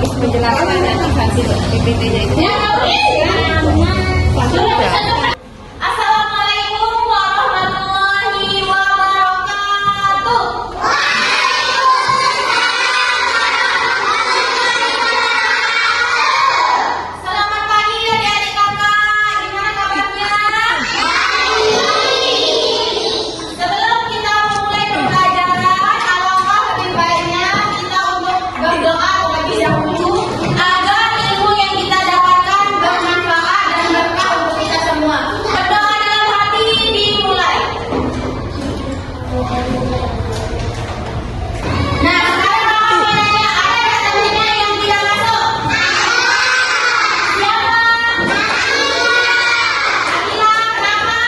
habis menjelaskan nanti hasil PPT-nya itu. Assalamualaikum warahmatullahi wabarakatuh. Selamat pagi adik-adik kakak. Gimana kabarnya? Sebelum kita memulai pembelajaran, alangkah lebih baiknya kita untuk berdoa terlebih dahulu agar ilmu yang kita dapatkan bermanfaat dan berkah untuk kita semua. Berdoa dalam hati, dimulai. Nah, sekarang kakak mau nanya, ada teman-teman yang tidak masuk? Siapa? Akila, kenapa?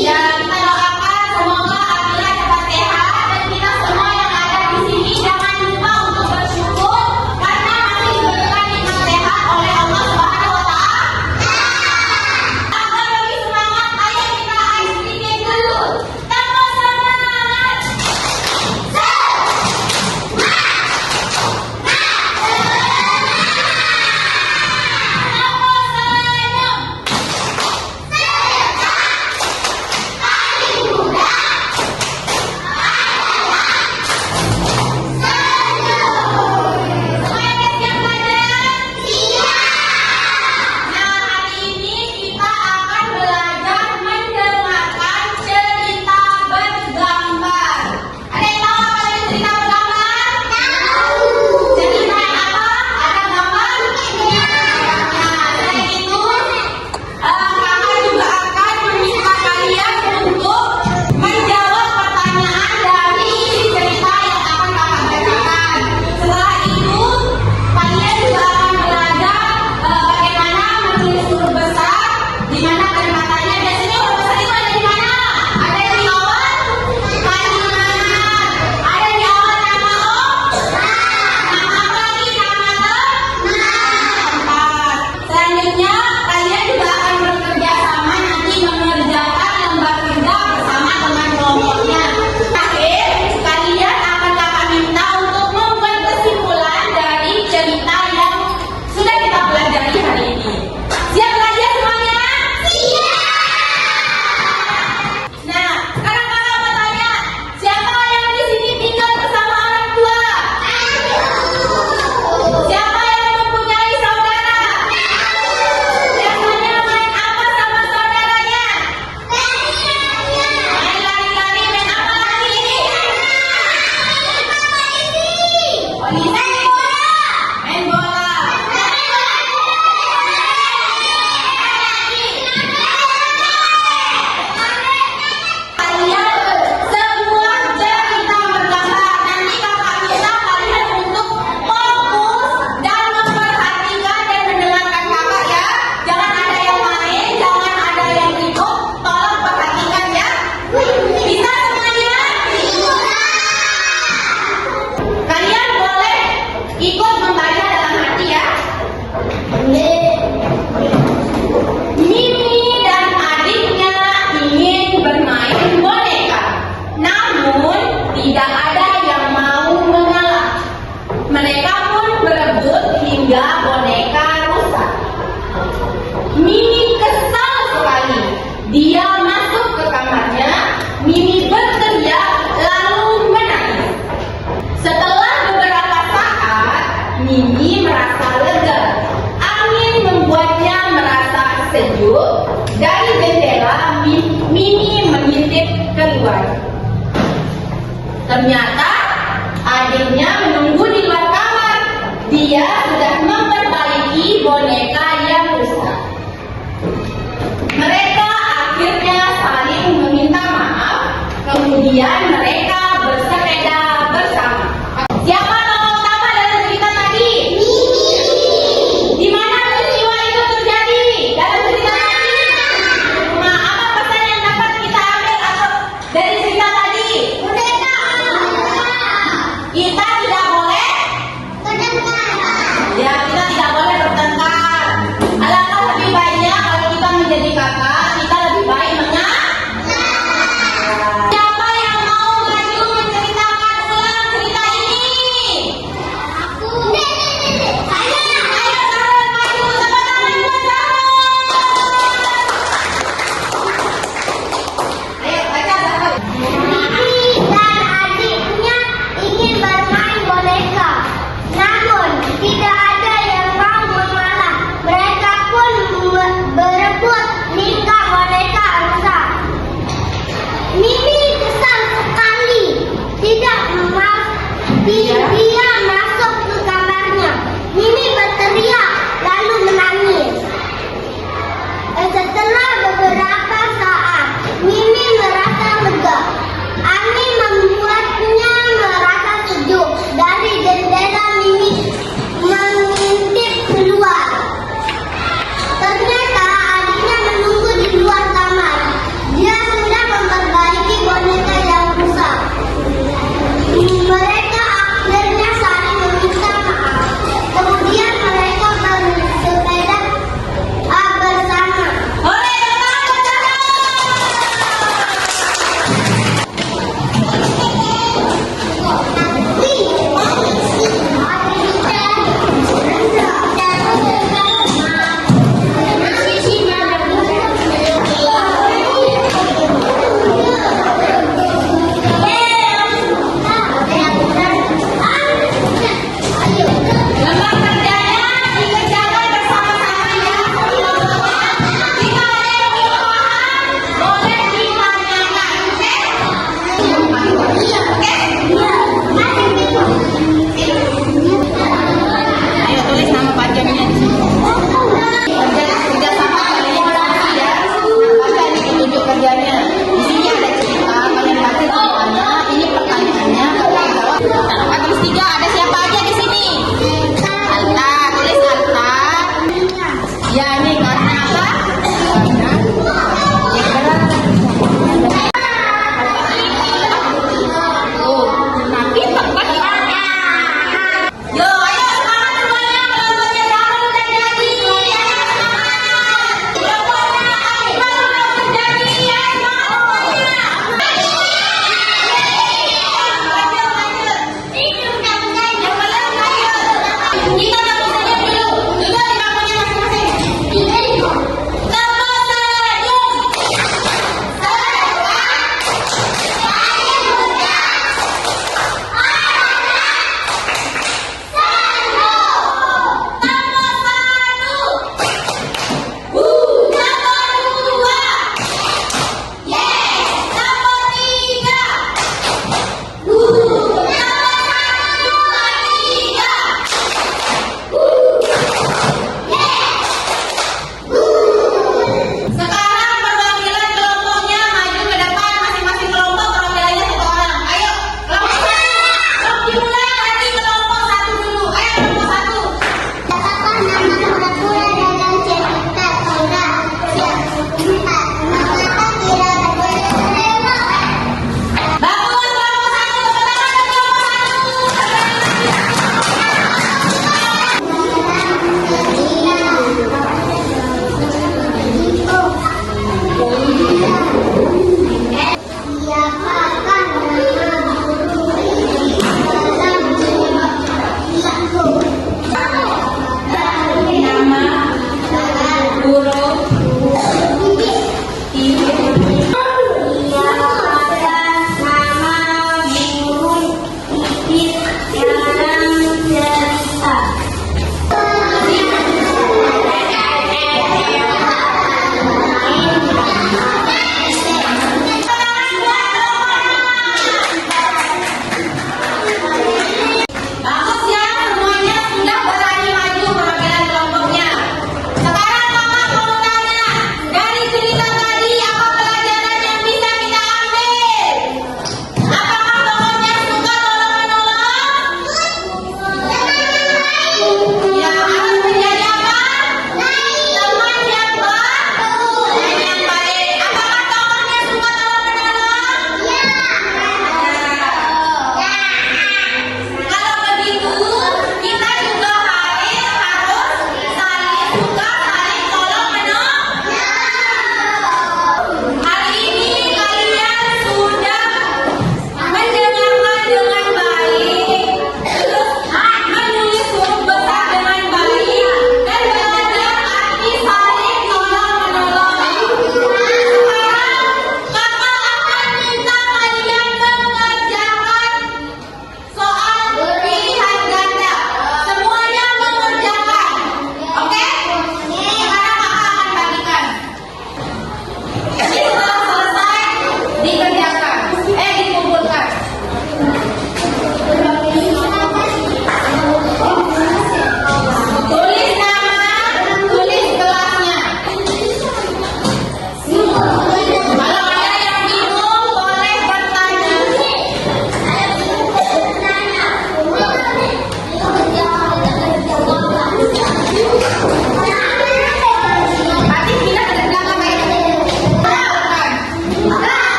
Ya, kita doakan semoga Akila cepat sehat dan kita semua yang ada di sini jangan lupa untuk bersyukur karena masih diberikan nikmat sehat oleh Allah Subhanahu wa Ta'ala. Agar lebih semangat, ayo kita ice cream dulu. Tambah semangat. Semuanya siap belajar? Nah, hari ini kita akan belajar mendengarkan cerita bergambar. Ada yang tahu apa itu cerita bergambar? Cerita yang apa? Ada gambar? Nah, selain itu, kakak juga akan meminta kalian untuk menjawab pertanyaan dari isi cerita yang akan kakak bacakan. Setelah itu, kalian juga akan belajar bagaimana menulis huruf besar, di mana kalimatnya. Biasanya huruf besar itu ada di mana? Ada yang di awal kalimat, ada di awal nama nama apa lagi? Nama tempat. Selanjutnya, kalian juga akan bekerja sama nanti mengerjakan lembar kerja bersama dengan kelompoknya. Terakhir, kalian akan kakak minta untuk membuat kesimpulan dari cerita yang sudah kita pelajari hari ini. Siap belajar semuanya? Nah, sekarang kakak mau tanya, siapa yang di sini tinggal bersama orang tua? Siapa yang mempunyai saudara? Biasanya main apa sama saudaranya? Main lari-lari, main apa lagi? Main bola. Kalian sebuah cerita bergambar. Nanti kakak minta kalian untuk fokus dan memperhatikan dan mendengarkan kakak ya. Jangan ada yang main, jangan ada yang ribut. Tolong perhatikan ya. Bisa semuanya? Kalian boleh ikut membaca dalam hati ya. Mimi dan adiknya ingin bermain boneka, namun tidak ada yang mau mengalah. Mereka pun berebut hingga boneka rusak. Mimi kesal sekali. Dia masuk ke kamarnya. Mimi berteriak lalu menangis. Setelah beberapa saat, Mimi merasa lega. Angin membuatnya merasa sejuk. Dari jendela, Mimi mengintip keluar. Ternyata adiknya menunggu di luar kamar. Dia sudah memperbaiki boneka yang rusak. Mereka akhirnya saling meminta maaf. Kemudian mereka bersepeda bersama. Siapa tokoh utama dalam cerita tadi? Di mana peristiwa itu terjadi? Dalam cerita tadi? Nah, apa pesan yang dapat kita ambil atau dari cerita tadi? Kita tidak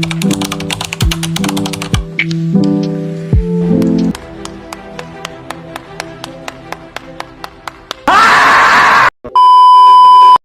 Nah,